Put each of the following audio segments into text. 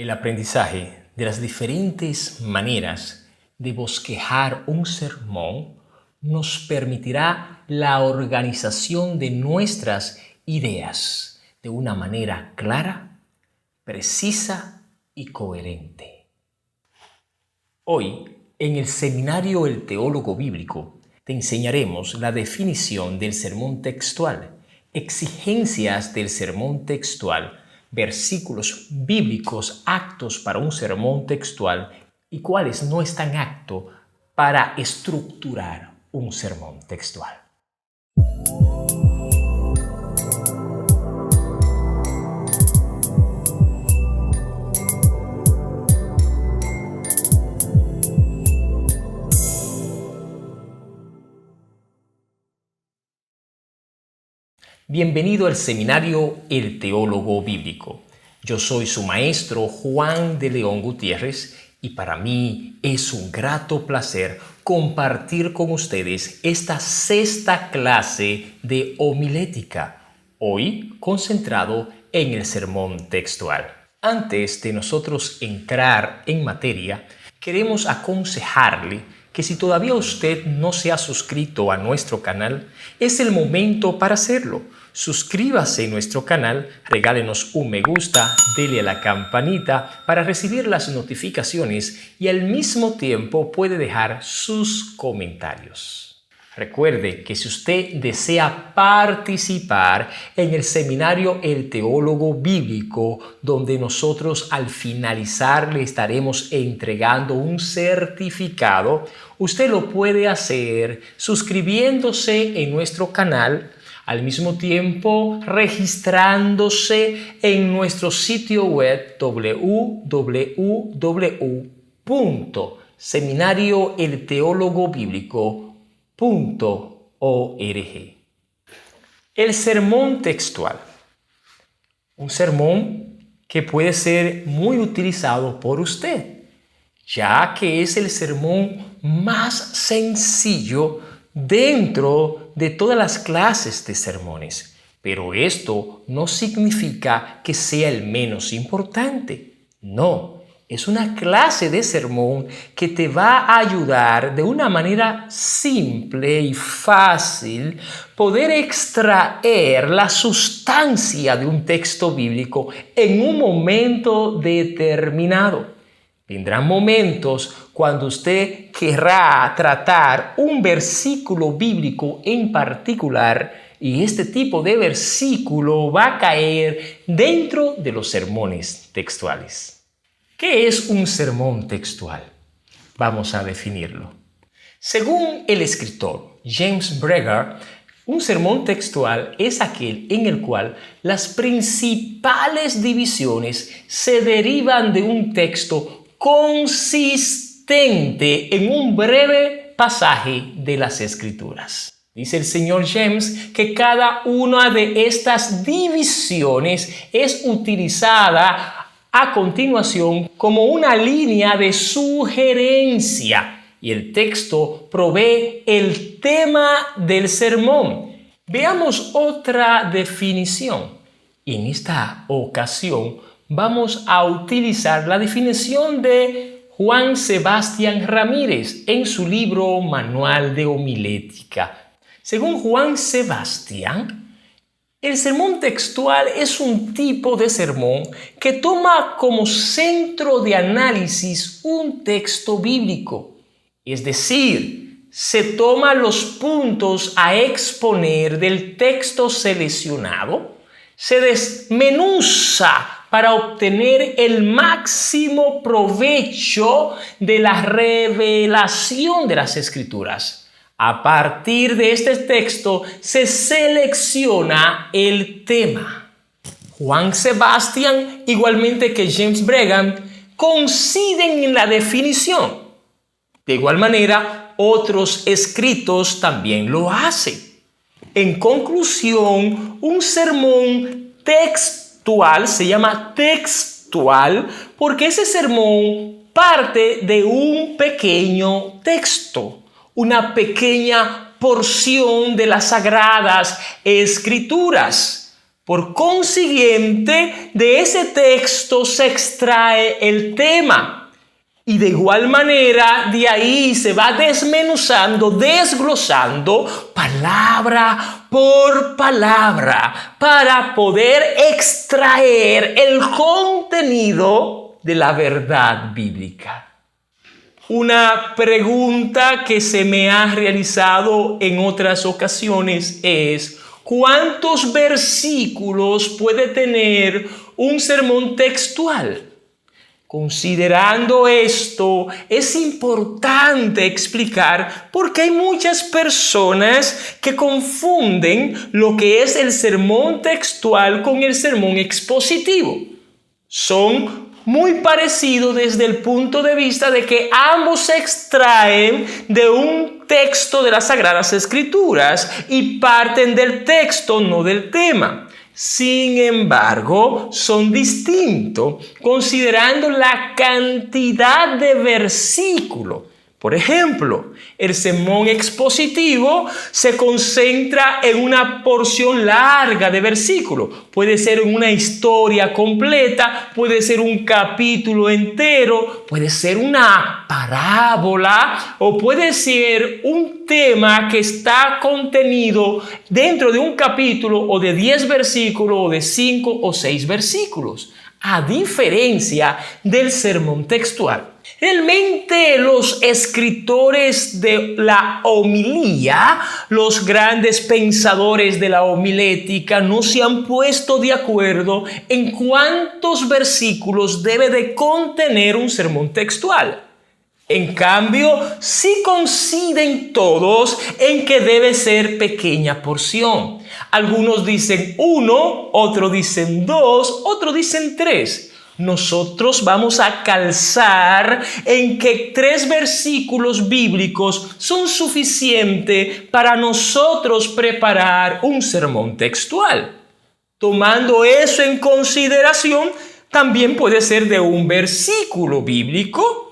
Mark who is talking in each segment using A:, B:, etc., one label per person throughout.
A: El aprendizaje de las diferentes maneras de bosquejar un sermón nos permitirá la organización de nuestras ideas de una manera clara, precisa y coherente. Hoy, en el seminario El Teólogo Bíblico, te enseñaremos la definición del sermón textual, exigencias del sermón textual, versículos bíblicos aptos para un sermón textual y cuáles no están aptos para estructurar un sermón textual. Bienvenido al seminario El Teólogo Bíblico. Yo soy su maestro Juan de León Gutiérrez y para mí es un grato placer compartir con ustedes esta sexta clase de homilética, hoy concentrado en el sermón textual. Antes de nosotros entrar en materia, queremos aconsejarle que si todavía usted no se ha suscrito a nuestro canal, es el momento para hacerlo. Suscríbase a nuestro canal, regálenos un me gusta, dele a la campanita para recibir las notificaciones y al mismo tiempo puede dejar sus comentarios. Recuerde que si usted desea participar en el seminario El Teólogo Bíblico, donde nosotros al finalizar le estaremos entregando un certificado, usted lo puede hacer suscribiéndose en nuestro canal, al mismo tiempo registrándose en nuestro sitio web www.seminarioelteologobíblico.org. El sermón textual. Un sermón que puede ser muy utilizado por usted, ya que es el sermón más sencillo dentro de todas las clases de sermones. Pero esto no significa que sea el menos importante. No. Es una clase de sermón que te va a ayudar de una manera simple y fácil poder extraer la sustancia de un texto bíblico en un momento determinado. Vendrán momentos cuando usted querrá tratar un versículo bíblico en particular y este tipo de versículo va a caer dentro de los sermones textuales. ¿Qué es un sermón textual? Vamos a definirlo. Según el escritor James Breger, un sermón textual es aquel en el cual las principales divisiones se derivan de un texto consistente en un breve pasaje de las Escrituras. Dice el señor James que cada una de estas divisiones es utilizada a continuación como una línea de sugerencia y el texto provee el tema del sermón. Veamos otra definición. En esta ocasión vamos a utilizar la definición de Juan Sebastián Ramírez en su libro Manual de Homilética. Según Juan Sebastián, el sermón textual es un tipo de sermón que toma como centro de análisis un texto bíblico. Es decir, se toma los puntos a exponer del texto seleccionado, se desmenuza para obtener el máximo provecho de la revelación de las Escrituras. A partir de este texto se selecciona el tema. Juan Sebastián, igualmente que James Breger, coinciden en la definición. De igual manera, otros escritos también lo hacen. En conclusión, un sermón textual se llama textual porque ese sermón parte de un pequeño texto, una pequeña porción de las Sagradas Escrituras. Por consiguiente, de ese texto se extrae el tema. Y de igual manera, de ahí se va desmenuzando, desglosando palabra por palabra para poder extraer el contenido de la verdad bíblica. Una pregunta que se me ha realizado en otras ocasiones es: ¿cuántos versículos puede tener un sermón textual? Considerando esto, es importante explicar por qué hay muchas personas que confunden lo que es el sermón textual con el sermón expositivo. Son muy parecidos desde el punto de vista de que ambos se extraen de un texto de las Sagradas Escrituras y parten del texto, no del tema. Sin embargo, son distintos considerando la cantidad de versículos. Por ejemplo, el sermón expositivo se concentra en una porción larga de versículos. Puede ser una historia completa, puede ser un capítulo entero, puede ser una parábola o puede ser un tema que está contenido dentro de un capítulo o de 10 versículos o de 5 o 6 versículos. A diferencia del sermón textual. Realmente los escritores de la homilía, los grandes pensadores de la homilética, no se han puesto de acuerdo en cuántos versículos debe de contener un sermón textual. En cambio, sí coinciden todos en que debe ser pequeña porción. Algunos dicen 1, otros dicen 2, otros dicen 3. Nosotros vamos a calzar en que 3 versículos bíblicos son suficientes para nosotros preparar un sermón textual. Tomando eso en consideración, también puede ser de un versículo bíblico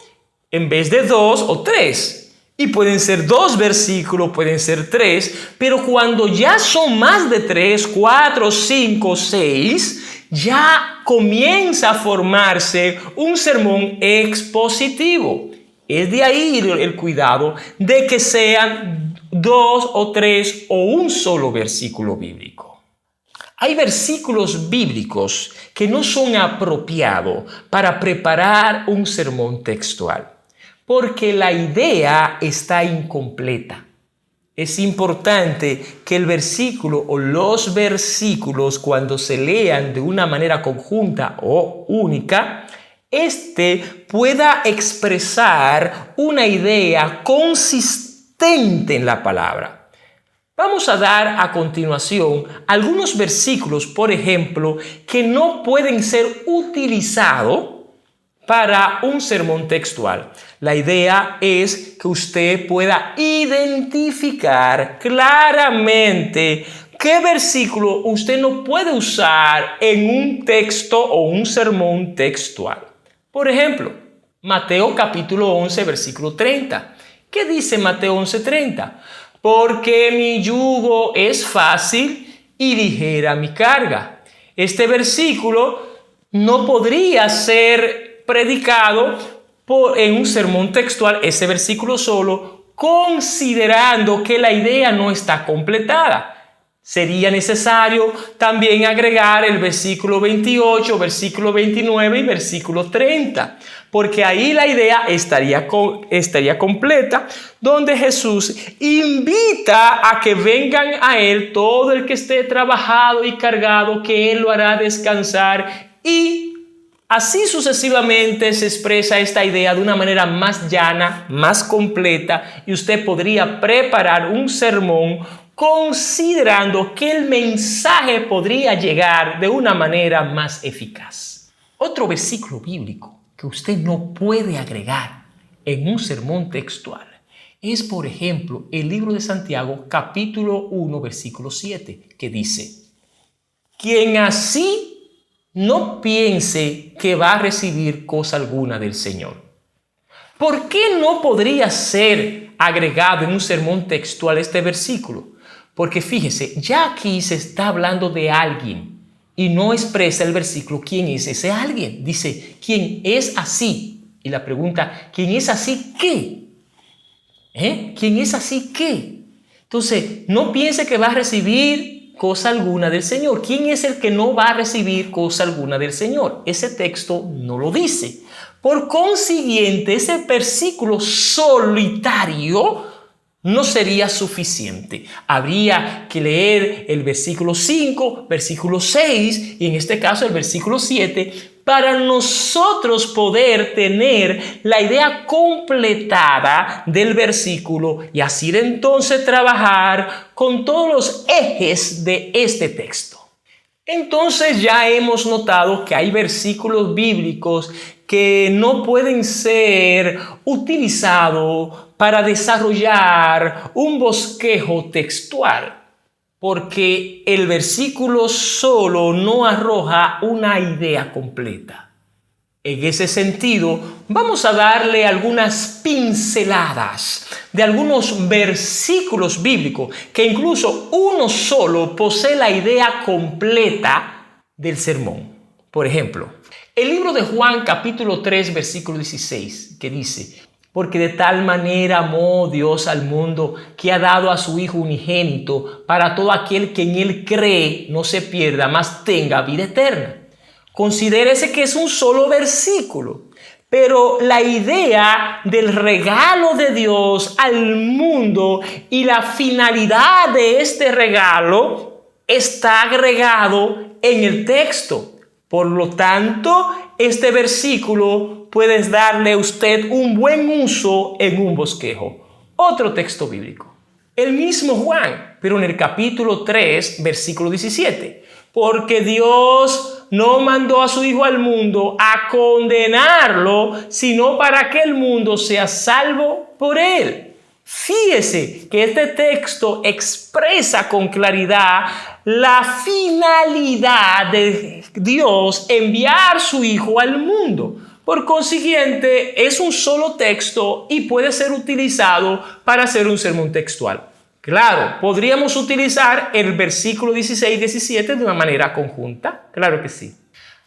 A: en vez de 2 o 3. Y pueden ser 2 versículos, pueden ser 3, pero cuando ya son más de 3, 4, 5, 6, ya comienza a formarse un sermón expositivo. Es de ahí el cuidado de que sean 2 o 3 o un solo versículo bíblico. Hay versículos bíblicos que no son apropiados para preparar un sermón textual, porque la idea está incompleta. Es importante que el versículo o los versículos, cuando se lean de una manera conjunta o única, pueda expresar una idea consistente en la palabra. Vamos a dar a continuación algunos versículos, por ejemplo, que no pueden ser utilizados para un sermón textual. La idea es que usted pueda identificar claramente qué versículo usted no puede usar en un texto o un sermón textual. Por ejemplo, Mateo capítulo 11, versículo 30. ¿Qué dice Mateo 11:30? Porque mi yugo es fácil y ligera mi carga. Este versículo no podría ser predicado en un sermón textual, ese versículo solo, considerando que la idea no está completada. Sería necesario también agregar el versículo 28, versículo 29 y versículo 30, porque ahí la idea estaría completa, donde Jesús invita a que vengan a Él todo el que esté trabajado y cargado, que Él lo hará descansar, y así sucesivamente se expresa esta idea de una manera más llana, más completa, y usted podría preparar un sermón considerando que el mensaje podría llegar de una manera más eficaz. Otro versículo bíblico que usted no puede agregar en un sermón textual es, por ejemplo, el libro de Santiago, capítulo 1, versículo 7, que dice: quien así no piense que va a recibir cosa alguna del Señor. ¿Por qué no podría ser agregado en un sermón textual este versículo? Porque fíjese, ya aquí se está hablando de alguien y no expresa el versículo quién es ese alguien. Dice, ¿quién es así? Y la pregunta, ¿quién es así qué? ¿Quién es así qué? Entonces, no piense que va a recibir cosa alguna del Señor. ¿Quién es el que no va a recibir cosa alguna del Señor? Ese texto no lo dice. Por consiguiente, ese versículo solitario no sería suficiente. Habría que leer el versículo 5, versículo 6 y en este caso el versículo 7 para nosotros poder tener la idea completada del versículo y así de entonces trabajar con todos los ejes de este texto. Entonces ya hemos notado que hay versículos bíblicos que no pueden ser utilizados para desarrollar un bosquejo textual, porque el versículo solo no arroja una idea completa. En ese sentido, vamos a darle algunas pinceladas de algunos versículos bíblicos que incluso uno solo posee la idea completa del sermón. Por ejemplo, el libro de Juan capítulo 3 versículo 16 que dice: porque de tal manera amó Dios al mundo que ha dado a su Hijo unigénito para todo aquel que en él cree no se pierda, mas tenga vida eterna. Considérese que es un solo versículo, pero la idea del regalo de Dios al mundo y la finalidad de este regalo está agregado en el texto. Por lo tanto, este versículo puede darle a usted un buen uso en un bosquejo. Otro texto bíblico. El mismo Juan, pero en el capítulo 3, versículo 17. Porque Dios no mandó a su Hijo al mundo a condenarlo, sino para que el mundo sea salvo por él. Fíjese que este texto expresa con claridad la finalidad de Dios enviar su Hijo al mundo. Por consiguiente, es un solo texto y puede ser utilizado para hacer un sermón textual. Claro, podríamos utilizar el versículo 16 y 17 de una manera conjunta. Claro que sí.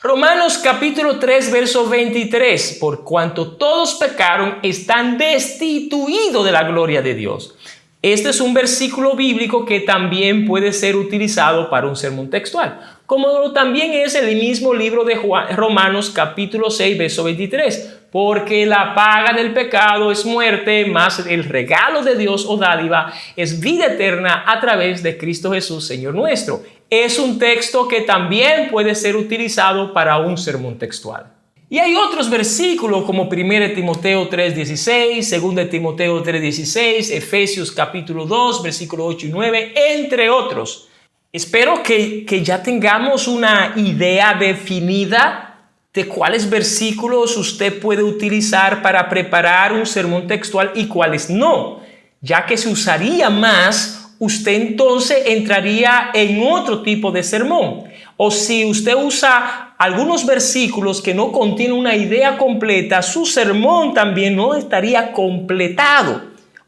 A: Romanos capítulo 3, verso 23. Por cuanto todos pecaron, están destituidos de la gloria de Dios. Este es un versículo bíblico que también puede ser utilizado para un sermón textual, como también es el mismo libro de Romanos capítulo 6, verso 23. Porque la paga del pecado es muerte, mas el regalo de Dios o dádiva es vida eterna a través de Cristo Jesús, Señor nuestro. Es un texto que también puede ser utilizado para un sermón textual. Y hay otros versículos como 1 Timoteo 3:16, 2 Timoteo 3:16, Efesios capítulo 2, versículos 8 y 9, entre otros. Espero que ya tengamos una idea definida de cuáles versículos usted puede utilizar para preparar un sermón textual y cuáles no, ya que se usaría más, usted entonces entraría en otro tipo de sermón. O si usted usa algunos versículos que no contienen una idea completa, su sermón también no estaría completado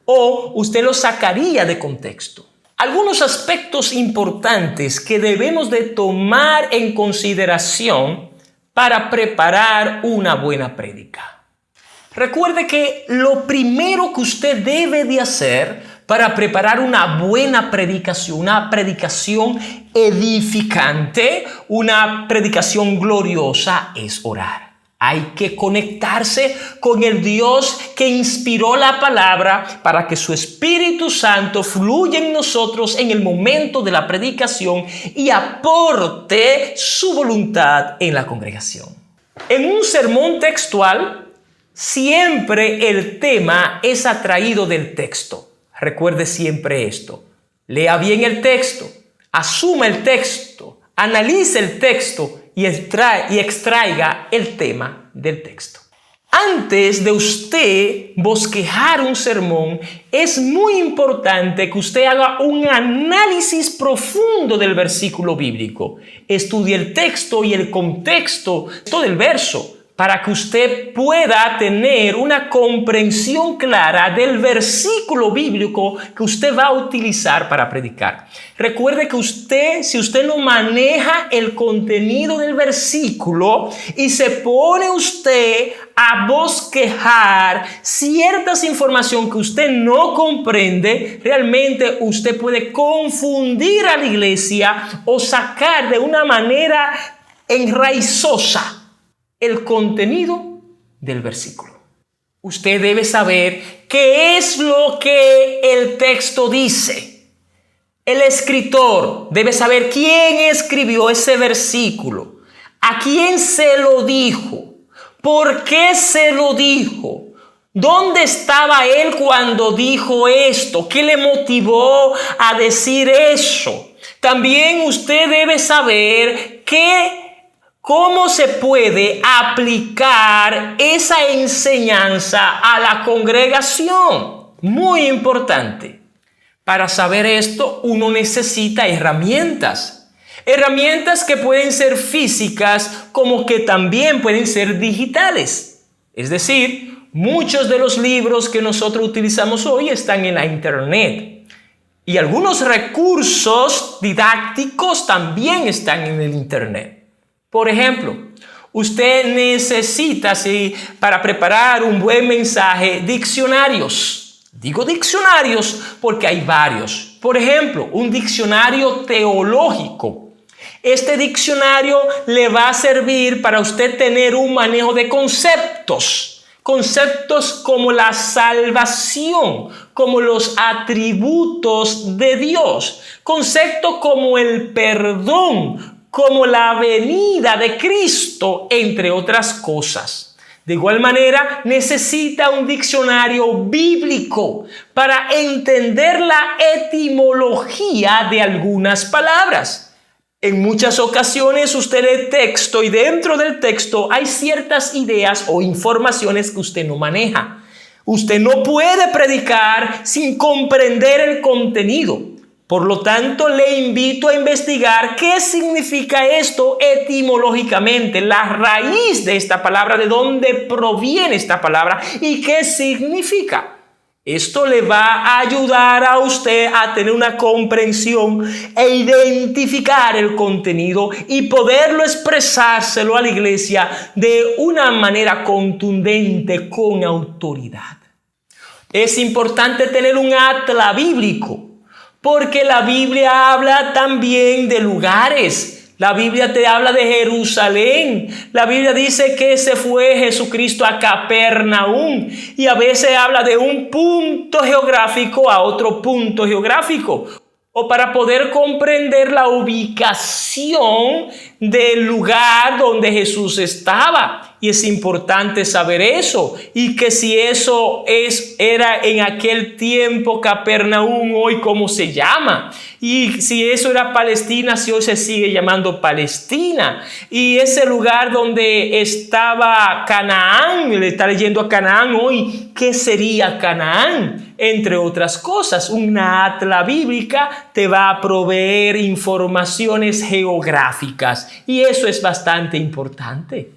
A: o usted lo sacaría de contexto. Algunos aspectos importantes que debemos de tomar en consideración para preparar una buena prédica. Recuerde que lo primero que usted debe de hacer para preparar una buena predicación, una predicación edificante, una predicación gloriosa, es orar. Hay que conectarse con el Dios que inspiró la palabra para que su Espíritu Santo fluya en nosotros en el momento de la predicación y aporte su voluntad en la congregación. En un sermón textual, siempre el tema es atraído del texto. Recuerde siempre esto. Lea bien el texto, asuma el texto, analice el texto y extraiga el tema del texto. Antes de usted bosquejar un sermón, es muy importante que usted haga un análisis profundo del versículo bíblico. Estudie el texto y el contexto del verso para que usted pueda tener una comprensión clara del versículo bíblico que usted va a utilizar para predicar. Recuerde que si usted no maneja el contenido del versículo y se pone usted a bosquejar ciertas informaciones que usted no comprende, realmente usted puede confundir a la iglesia o sacar de una manera enraizosa el contenido del versículo. Usted debe saber qué es lo que el texto dice. El escritor debe saber quién escribió ese versículo, a quién se lo dijo, por qué se lo dijo, dónde estaba él cuando dijo esto, qué le motivó a decir eso. También usted debe saber cómo se puede aplicar esa enseñanza a la congregación. Muy importante. Para saber esto, uno necesita herramientas. Herramientas que pueden ser físicas como que también pueden ser digitales. Es decir, muchos de los libros que nosotros utilizamos hoy están en la internet. Y algunos recursos didácticos también están en el internet. Por ejemplo, usted necesita, para preparar un buen mensaje, diccionarios. Digo diccionarios porque hay varios. Por ejemplo, un diccionario teológico. Este diccionario le va a servir para usted tener un manejo de conceptos. Conceptos como la salvación, como los atributos de Dios. Conceptos como el perdón, como la venida de Cristo, entre otras cosas. De igual manera, necesita un diccionario bíblico para entender la etimología de algunas palabras. En muchas ocasiones usted lee texto y dentro del texto hay ciertas ideas o informaciones que usted no maneja. Usted no puede predicar sin comprender el contenido. Por lo tanto, le invito a investigar qué significa esto etimológicamente, la raíz de esta palabra, de dónde proviene esta palabra y qué significa. Esto le va a ayudar a usted a tener una comprensión e identificar el contenido y poderlo expresárselo a la iglesia de una manera contundente, con autoridad. Es importante tener un atlas bíblico, porque la Biblia habla también de lugares. La Biblia te habla de Jerusalén. La Biblia dice que se fue Jesucristo a Capernaum. Y a veces habla de un punto geográfico a otro punto geográfico. O para poder comprender la ubicación del lugar donde Jesús estaba. Y es importante saber eso. Y que si eso era en aquel tiempo Capernaum, hoy cómo se llama. Y si eso era Palestina, si hoy se sigue llamando Palestina. Y ese lugar donde estaba Canaán, le está leyendo a Canaán hoy, ¿qué sería Canaán? Entre otras cosas, una atlas bíblica te va a proveer informaciones geográficas. Y eso es bastante importante.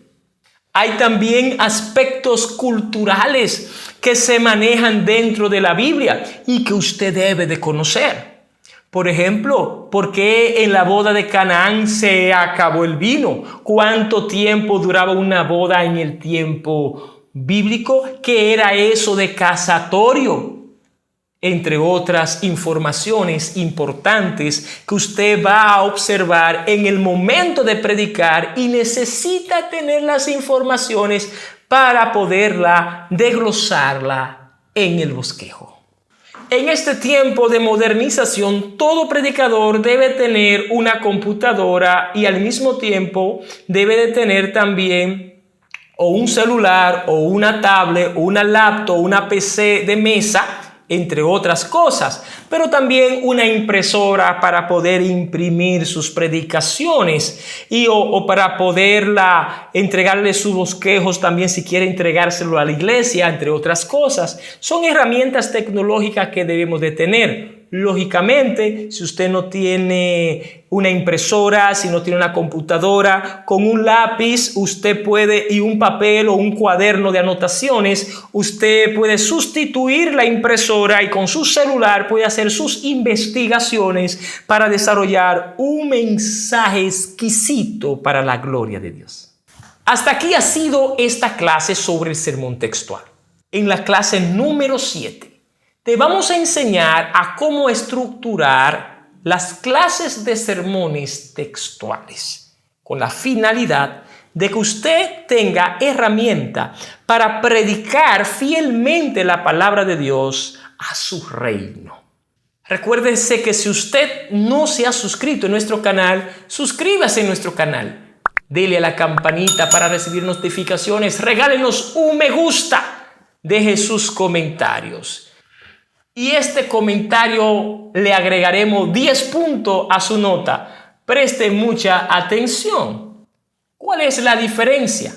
A: Hay también aspectos culturales que se manejan dentro de la Biblia y que usted debe de conocer. Por ejemplo, ¿por qué en la boda de Canaán se acabó el vino? ¿Cuánto tiempo duraba una boda en el tiempo bíblico? ¿Qué era eso de casatorio? Entre otras informaciones importantes que usted va a observar en el momento de predicar y necesita tener las informaciones para poderla desglosarla en el bosquejo. En este tiempo de modernización, todo predicador debe tener una computadora y al mismo tiempo debe de tener también o un celular o una tablet o una laptop, una PC de mesa, entre otras cosas, pero también una impresora para poder imprimir sus predicaciones o para poderla entregarle sus bosquejos también si quiere entregárselo a la iglesia, entre otras cosas. Son herramientas tecnológicas que debemos de tener. Lógicamente, si usted no tiene una impresora, si no tiene una computadora, con un lápiz usted puede, y un papel o un cuaderno de anotaciones, usted puede sustituir la impresora y con su celular puede hacer sus investigaciones para desarrollar un mensaje exquisito para la gloria de Dios. Hasta aquí ha sido esta clase sobre el sermón textual. En la clase número 7 te vamos a enseñar a cómo estructurar las clases de sermones textuales con la finalidad de que usted tenga herramienta para predicar fielmente la palabra de Dios a su reino. Recuérdese que si usted no se ha suscrito en nuestro canal, suscríbase en nuestro canal. Dele a la campanita para recibir notificaciones. Regálenos un me gusta. Deje sus comentarios. Y este comentario le agregaremos 10 puntos a su nota. Preste mucha atención. ¿Cuál es la diferencia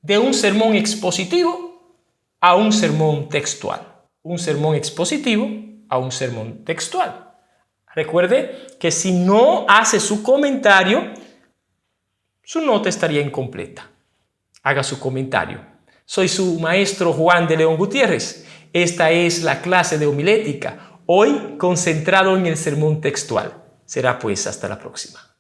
A: de un sermón expositivo a un sermón textual? Un sermón expositivo a un sermón textual. Recuerde que si no hace su comentario, su nota estaría incompleta. Haga su comentario. Soy su maestro Juan de León Gutiérrez. Esta es la clase de homilética, hoy concentrado en el sermón textual. Será pues hasta la próxima.